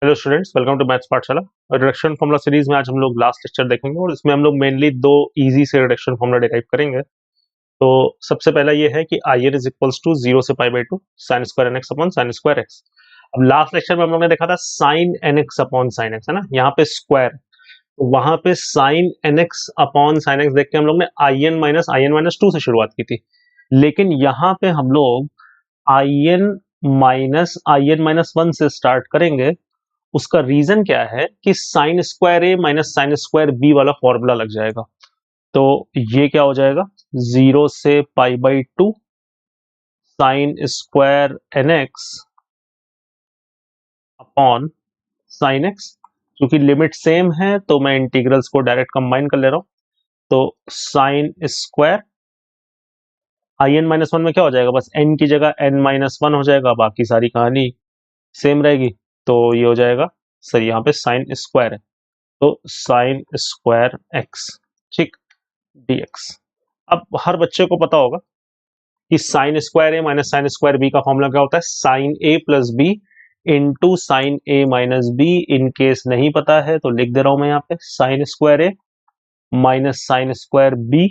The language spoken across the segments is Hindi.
Hello students, welcome to maths Pathshala. Reduction formula series में आज हम लोग लास्ट लेक्चर देखेंगे और इसमें हम लोग मेनली दो इजी से रिडक्शन फॉर्मूला डिराइव करेंगे। तो सबसे पहला ये है कि I n is equals to 0 से pi by 2 sine square n x upon sine square x. अब लास्ट लेक्चर में हम लोग ने देखा था sine n x upon sine x, है ना, यहाँ पे स्क्वायर, तो वहां पे sine n x upon sine x देख के हम लोग ने आई एन माइनस टू से शुरुआत की थी। लेकिन यहाँ पे हम लोग आई एन माइनस वन से स्टार्ट करेंगे। उसका रीजन क्या है कि साइन स्क्वायर ए माइनस साइन स्क्वायर बी वाला फॉर्मूला लग जाएगा। तो ये क्या हो जाएगा, 0 से pi by 2 sine square n x upon sine x. क्योंकि लिमिट सेम है तो मैं इंटीग्रल्स को डायरेक्ट कंबाइन कर ले रहा हूं। तो sine square I n minus one में क्या हो जाएगा, बस एन की जगह एन माइनस वन हो जाएगा, बाकी सारी कहानी सेम रहेगी। तो ये हो जाएगा सर, यहाँ पे साइन स्क्वायर है तो साइन स्क्वायर एक्स, ठीक, dx। अब हर बच्चे को पता होगा कि साइन स्क्वायर ए माइनस साइन स्क्वायर बी का फॉर्मूला क्या होता है, sine A plus B into sine A minus b. In case नहीं पता है तो लिख दे रहा हूं मैं यहाँ पे, sine square A minus sine square B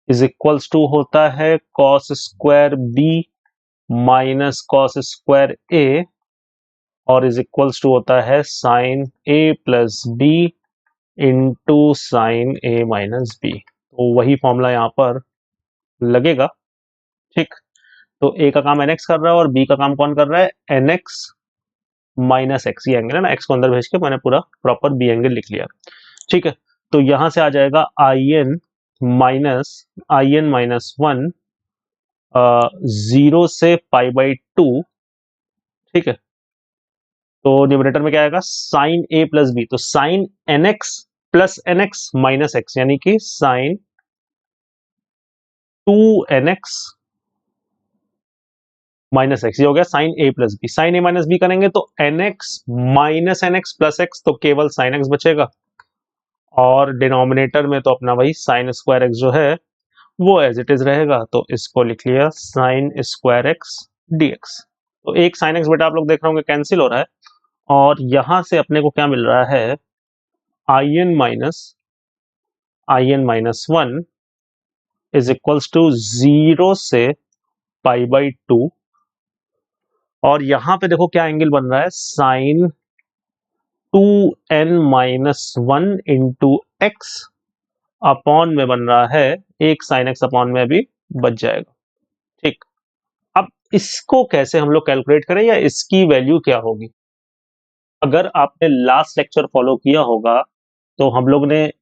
is equals to होता है cos square B minus cos square A और इज इक्वल्स टू होता है साइन ए प्लस बी इंटू साइन ए माइनस बी। तो वही फॉर्मूला यहाँ पर लगेगा, ठीक। तो ए का काम एन एक्स कर रहा है और बी का काम कौन कर रहा है, एन एक्स माइनस एक्स। ये एंगल है ना, एक्स को अंदर भेज के मैंने पूरा प्रॉपर बी एंगल लिख लिया, ठीक है। तो यहां से आ जाएगा आई एन माइनस वन 0 से पाई बाई 2, ठीक है। तो न्यूमरेटर में क्या आएगा, साइन ए प्लस बी, तो sine n x plus n x minus x, यानी कि साइन 2nx माइनस एक्स। ये हो गया साइन ए प्लस बी। साइन ए माइनस बी करेंगे तो n x minus n x plus x, तो केवल साइन एक्स बचेगा। और डिनोमिनेटर में तो अपना वही साइन स्क्वायर एक्स जो है वो एज इट इज रहेगा, तो इसको लिख लिया साइन स्क्वायर एक्स dx। तो एक साइन एक्स बेटा आप लोग देख रहे होंगे कैंसिल हो रहा है और यहां से अपने को क्या मिल रहा है, I n minus one is equals to 0 से पाई बाई 2। और यहां पे देखो क्या एंगल बन रहा है, sine 2n minus one into x upon में बन रहा है एक साइन एक्स अपॉन में भी बच जाएगा, ठीक। अब इसको कैसे हम लोग कैलकुलेट करें या इसकी वैल्यू क्या होगी। अगर आपने लास्ट लेक्चर फॉलो किया होगा तो हम लोग ने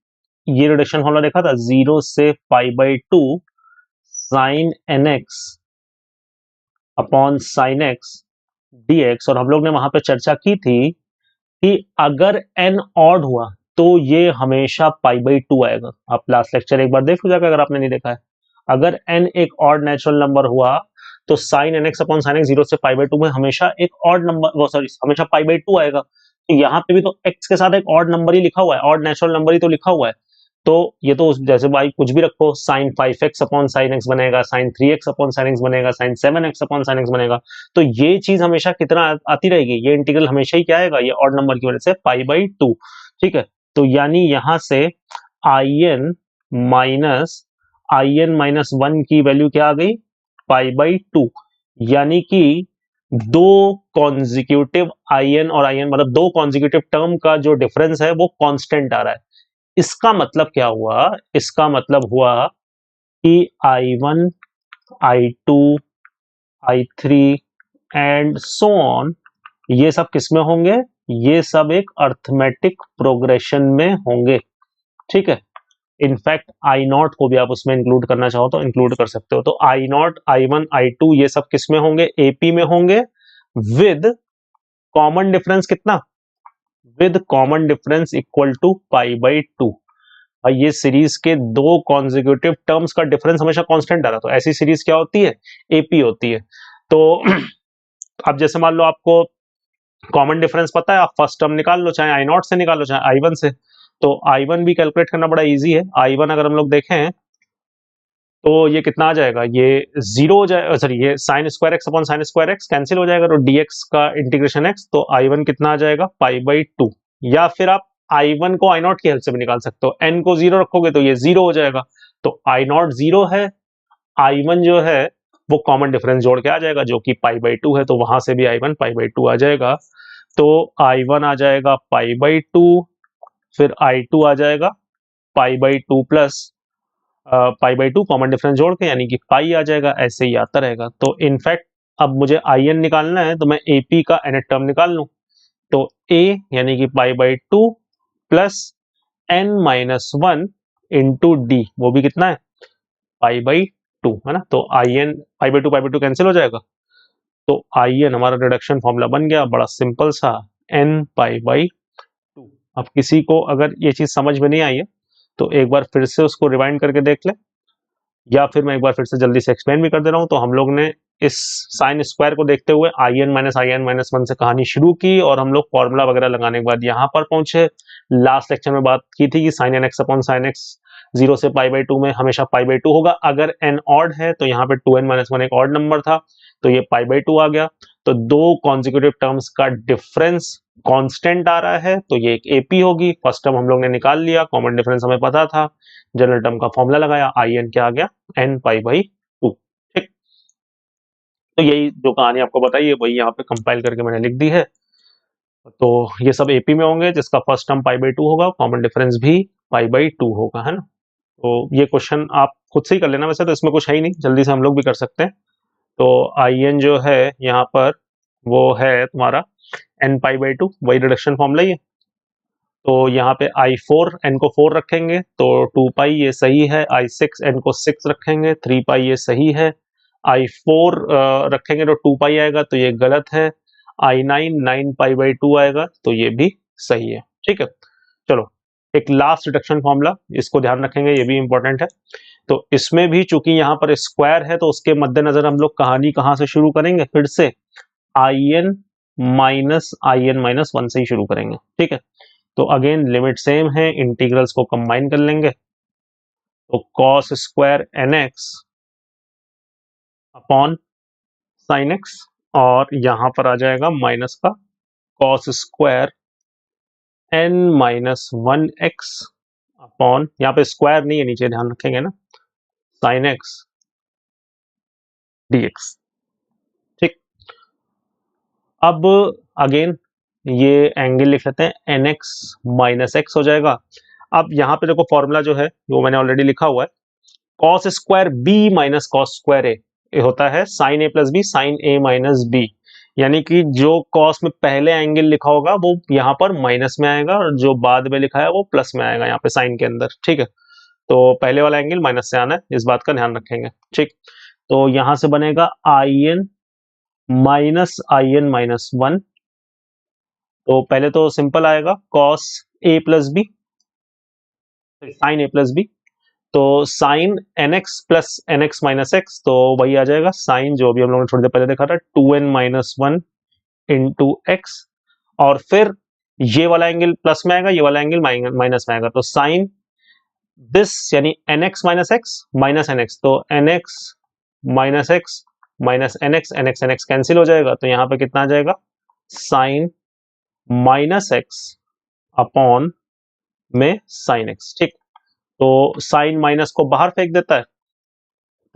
ये रिडक्शन फॉर्मूला देखा था, 0 से pi by 2 sine n x upon sine x dx। और हम लोग ने वहां पे चर्चा की थी कि अगर n ऑड हुआ तो ये हमेशा पाई बाई 2 आएगा। आप लास्ट लेक्चर एक बार देख लीजिएगा अगर आपने नहीं देखा है। अगर n एक ऑड नेचुरल नंबर हुआ तो sine n x upon sine x 0 से पाई बाई 2 में हमेशा एक ऑड नंबर, वो सॉरी, हमेशा पाई बाई 2 आएगा। तो यहाँ पे भी तो x के साथ एक ऑड नंबर ही लिखा हुआ है, ऑड नेचुरल नंबर ही तो लिखा हुआ है। तो ये तो जैसे भाई कुछ भी रखो, sine 5x upon sine x बनेगा, sine 3x upon sine x बनेगा, sine 7x upon sine x बनेगा। तो ये चीज हमेशा कितना आती रहेगी, ये इंटीग्रल हमेशा ही क्या आएगा, ये ऑड नंबर की वजह से पाई बाई 2, ठीक है। तो यानी यहां से आई एन माइनस वन की वैल्यू क्या आ गई, पाई बाई 2। यानी कि दो कॉन्जिक्यूटिव आई एन और आई एन, मतलब दो कॉन्जिक्यूटिव टर्म का जो डिफरेंस है वो कांस्टेंट आ रहा है। इसका मतलब क्या हुआ, इसका मतलब हुआ कि I1, I2, I3 and so on, ये सब किसमें होंगे, ये सब एक अर्थमेटिक प्रोग्रेशन में होंगे, ठीक है। इनफैक्ट आई नॉट को भी आप उसमें इंक्लूड करना चाहो तो इंक्लूड कर सकते हो। तो आई नॉट, I1, I2 ये सब किसमें होंगे, एपी में होंगे, विद कॉमन डिफरेंस कितना, with common difference equal to pi by 2। भाई ये सीरीज के दो कॉन्जिक्यूटिव टर्म्स का डिफरेंस हमेशा कांस्टेंट आ रहा है, तो ऐसी सीरीज क्या होती है, एपी होती है। तो अब जैसे मान लो आपको कॉमन डिफरेंस पता है, आप फर्स्ट टर्म निकाल लो, चाहे आई नॉट से निकाल लो चाहे आई वन से। तो आई वन भी कैलकुलेट करना बड़ा इजी है। आई वन अगर हम लोग देखें तो ये कितना आ जाएगा, ये जीरो हो जाएगा, सॉरी ये sign square x upon sine square x cancel हो जाएगा, तो dx का इंटीग्रेशन x, तो I1 कितना आ जाएगा पाई बाई टू। या फिर आप I1 को I0 की हेल्प से भी निकाल सकते हो, n को जीरो रखोगे तो ये जीरो हो जाएगा, तो I0 जीरो है, I1 जो है वो कॉमन डिफरेंस जोड़ के आ जाएगा जो कि पाई बाई टू है, तो वहां से भी I1 पाई बाई टू आ जाएगा, तो I1 आ जाएगा पाई बाई टू, फिर I2 आ जाएगा पाई by two plus pi by two common difference जोड़ के, यानी कि पाई आ जाएगा, ऐसे ही आता रहेगा। तो इनफैक्ट अब मुझे आई एन निकालना है, तो मैं एपी का nth टर्म निकाल लूं, तो ए यानी कि pi by two plus n minus one into d, वो भी कितना है पाई बाई टू, है ना, तो I n pi by two cancel हो जाएगा, तो आई एन हमारा रिडक्शन फॉर्मूला बन गया, बड़ा सिंपल सा, एन पाई बाई टू। अब किसी को अगर ये चीज समझ में नहीं आई है तो एक बार फिर से उसको रिवाइंड करके देख ले, या फिर मैं एक बार फिर से जल्दी से एक्सप्लेन भी कर दे रहा हूं। तो हम लोग ने इस साइन स्क्वायर को देखते हुए आई एन माइनस वन से कहानी शुरू की, और हम लोग फॉर्मूला वगैरह लगाने के बाद यहाँ पर पहुंचे। लास्ट लेक्चर में बात की थी कि sine n x upon sine x zero से पाई बाई टू में हमेशा पाई बाई टू होगा, अगर एन ऑड है, तो यहाँ पे टू एन माइनस वन एक ऑड नंबर था, तो ये पाई बाई टू आ गया। तो दो कॉन्जिक्यूटिव टर्म्स का डिफरेंस कांस्टेंट आ रहा है, तो ये एक एपी होगी। फर्स्ट टर्म हम लोग ने निकाल लिया, कॉमन डिफरेंस हमें पता था, जनरल टर्म का फॉर्मूला लगाया, आई एन क्या आ गया एन पाई बाई टू। ठीक, तो यही जो कहानी आपको बताई है वही यहाँ पे कंपाइल करके मैंने लिख दी है। तो ये सब एपी में होंगे, जिसका first term pi by to होगा, कॉमन डिफरेंस भी पाई बाई टू होगा, है ना। तो ये क्वेश्चन आप खुद से ही कर लेना, वैसे तो इसमें कुछ है ही नहीं, जल्दी से हम लोग भी कर सकते हैं। तो आई एन जो है यहाँ पर वो है तुम्हारा एन पाई बाई टू, वही रिडक्शन फॉर्मूला ही है। तो यहाँ पे आई फोर एन को फोर रखेंगे तो टू पाई ये सही है, आई सिक्स एन को सिक्स रखेंगे, थ्री पाई ये सही है, आई फोर रखेंगे तो टू पाई आएगा, तो ये गलत है, I nine nine pi by to आएगा, तो ये भी सही है। ठीक है, चलो एक लास्ट रिडक्शन फॉर्मूला, इसको ध्यान रखेंगे, ये भी इंपॉर्टेंट है। तो इसमें भी चूंकि यहाँ पर स्क्वायर है, तो उसके मद्देनजर हम लोग कहानी कहाँ से शुरू करेंगे, फिर से आई एन माइनस वन से ही शुरू करेंगे। ठीक है, तो अगेन लिमिट सेम है, इंटीग्रल्स को कंबाइन कर लेंगे, तो cos square n x upon sine x, और यहां पर आ जाएगा माइनस का cos square n minus one x upon, यहाँ पे स्क्वायर नहीं है नीचे, ध्यान रखेंगे ना, साइन एक्स डी एक्स। ठीक, अब अगेन ये एंगल लिख लेते हैं, एन एक्स माइनस एक्स हो जाएगा। अब यहाँ पे देखो फॉर्मूला जो है वो मैंने ऑलरेडी लिखा हुआ है, cos square B minus cos square A होता है साइन ए प्लस बी साइन ए माइनस बी, यानी कि जो कॉस में पहले एंगल लिखा होगा वो यहाँ पर माइनस में आएगा, और जो बाद में लिखा है वो प्लस में आएगा यहाँ पे साइन के अंदर। ठीक है, तो पहले वाला एंगल माइनस से आना है, इस बात का ध्यान रखेंगे। ठीक, तो यहां से बनेगा आई एन माइनस वन, तो पहले तो सिंपल आएगा cos a plus B, sine A plus b, तो sine n x plus n x minus x, तो वही आ जाएगा साइन जो भी हम लोगों ने थोड़ी देर पहले देखा था, two n minus one into x, और फिर ये वाला एंगल प्लस में आएगा, ये वाला एंगल माइनस में आएगा, तो साइन दिस यानी n x minus n x, तो n x minus x minus n x, n x cancel हो जाएगा, तो यहाँ पे कितना आ जाएगा साइन माइनस एक्स अपॉन में साइन एक्स। ठीक, तो साइन माइनस को बाहर फेंक देता है,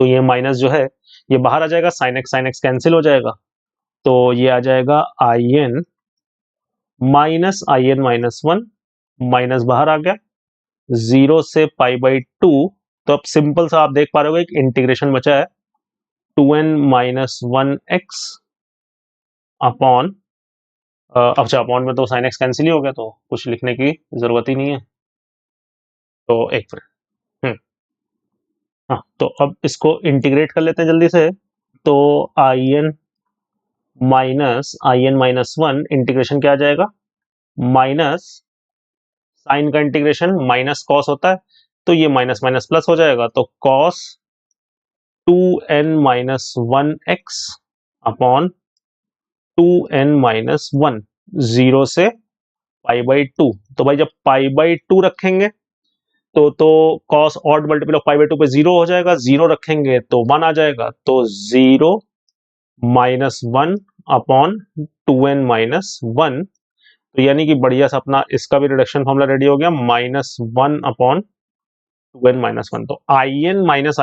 तो ये माइनस जो है ये बाहर आ जाएगा, साइन एक्स कैंसिल हो जाएगा, तो ये आ जाएगा I n minus one, minus बाहर आ गया, जीरो से पाई बाई टू, तो अब सिंपल सा आप देख पा रहे हो एक इंटीग्रेशन बचा है, two n minus one x upon, अच्छा अपॉन में तो साइन एक्स कैंसिल ही हो गया, तो कुछ लिखने की जरूरत ही नहीं है, तो एक मिनट, हाँ, तो अब इसको इंटीग्रेट कर लेते हैं जल्दी से, तो I n minus one integration क्या आ जाएगा, माइनस साइन का इंटीग्रेशन माइनस कॉस होता है, तो ये माइनस माइनस प्लस हो जाएगा, तो cos two n minus one x upon two n minus one, zero से पाई बाई टू, तो भाई जब पाई बाई टू रखेंगे तो cos odd multiple of pi by to पे 0 हो जाएगा, 0 रखेंगे तो 1 आ जाएगा, तो 0 माइनस 1 अपॉन 2n माइनस 1। तो यानी कि बढ़िया सा अपना इसका भी रिडक्शन फॉर्मूला रेडी हो गया, माइनस 1 अपॉन 2n माइनस 1। तो in माइनस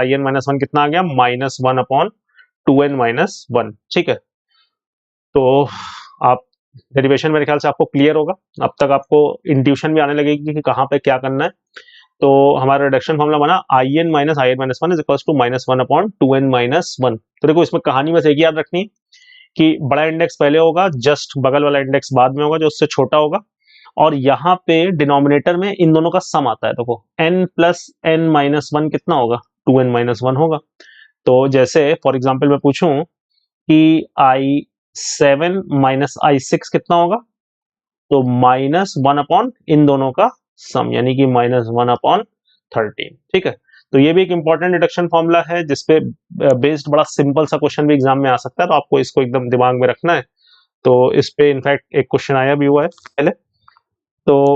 1 कितना आ गया, माइनस 1 अपॉन 2n माइनस 1। ठीक है, तो आप डेरिवेशन मेरे ख्याल से आपको क्लियर होगा, अब तक आपको इंट्यूशन भी आने लगेगी कि कहाँ पे क्या करना है। तो हमारा रिडक्शन फॉर्मूला बना in minus 1 is equals to minus 1 upon 2n minus 1। तो देखो इसमें कहानी बस एक ही याद रखनी है कि बड़ा इंडेक्स पहले होगा, जस्ट बगल वाला इंडेक्स बाद में होगा जो उससे छोटा होगा, और यहाँ पे डिनोमिनेटर में इन दोनों का सम आता है। देखो n प्लस n माइनस 1 कितना होगा, 2n माइनस 1 होगा। तो जैसे फॉर एग्जाम्पल मैं पूछूं कि i7 माइनस i6 कितना होगा, तो माइनस 1 अपॉन इन दोनों का सम, यानी कि माइनस 1 अपॉन 13। ठीक है, तो ये भी एक इंपॉर्टेंट रिडक्शन फॉर्मूला है जिसपे बेस्ड बड़ा सिंपल सा क्वेश्चन भी एग्जाम में आ सकता है, तो आपको इसको एकदम दिमाग में रखना है। तो इस पे इनफैक्ट एक क्वेश्चन आया भी हुआ है पहले। तो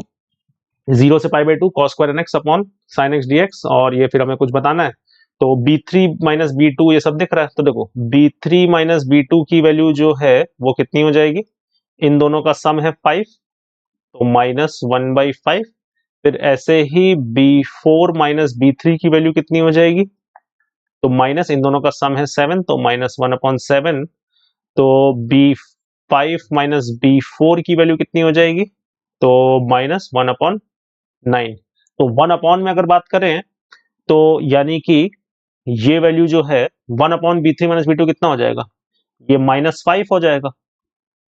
0 से pi by two cos square n x upon sine x d x, और ये फिर हमें कुछ बताना है। तो b3 माइनस b2 ये सब दिख रहा है, तो देखो b3 माइनस b2 की वैल्यू जो है वो कितनी हो जाएगी, इन दोनों का सम है 5, तो माइनस 1/5। फिर ऐसे ही b4 माइनस b3 की वैल्यू कितनी हो जाएगी, तो माइनस इन दोनों का सम है 7, तो माइनस 1/7। तो b5 माइनस b4 की वैल्यू कितनी हो जाएगी, तो माइनस 1/9। तो 1 अपॉन में अगर बात करें तो यानी कि ये वैल्यू जो है 1 अपॉन b3 माइनस b2 कितना हो जाएगा, ये -5 हो जाएगा,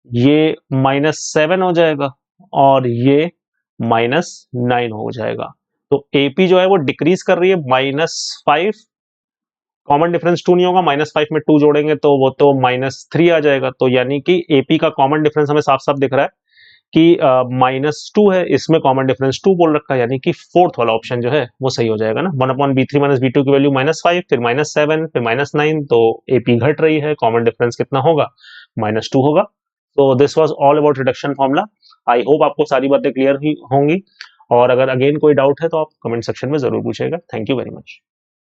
ये -7 हो जाएगा, और ये -9 हो जाएगा। तो AP जो है वो डिक्रीज कर रही है, -5, कॉमन डिफरेंस 2 नहीं होगा, -5 में 2 जोड़ेंगे तो वो तो -3 आ जाएगा। तो यानी कि AP का कॉमन डिफरेंस हमें साफ साफ दिख रहा है कि -2 है, इसमें कॉमन डिफरेंस 2 बोल रखा है, यानी कि फोर्थ वाला ऑप्शन जो है वो सही हो जाएगा ना। 1 अपॉन b3 माइनस b2 की वैल्यू -5, फिर -7, फिर -9, तो AP घट रही है, कॉमन डिफरेंस कितना होगा, -2 होगा। तो this was all about reduction formula. I hope आपको सारी बातें क्लियर ही होंगी, और अगर अगेन कोई डाउट है तो आप कमेंट सेक्शन में जरूर पूछेगा। Thank you very much.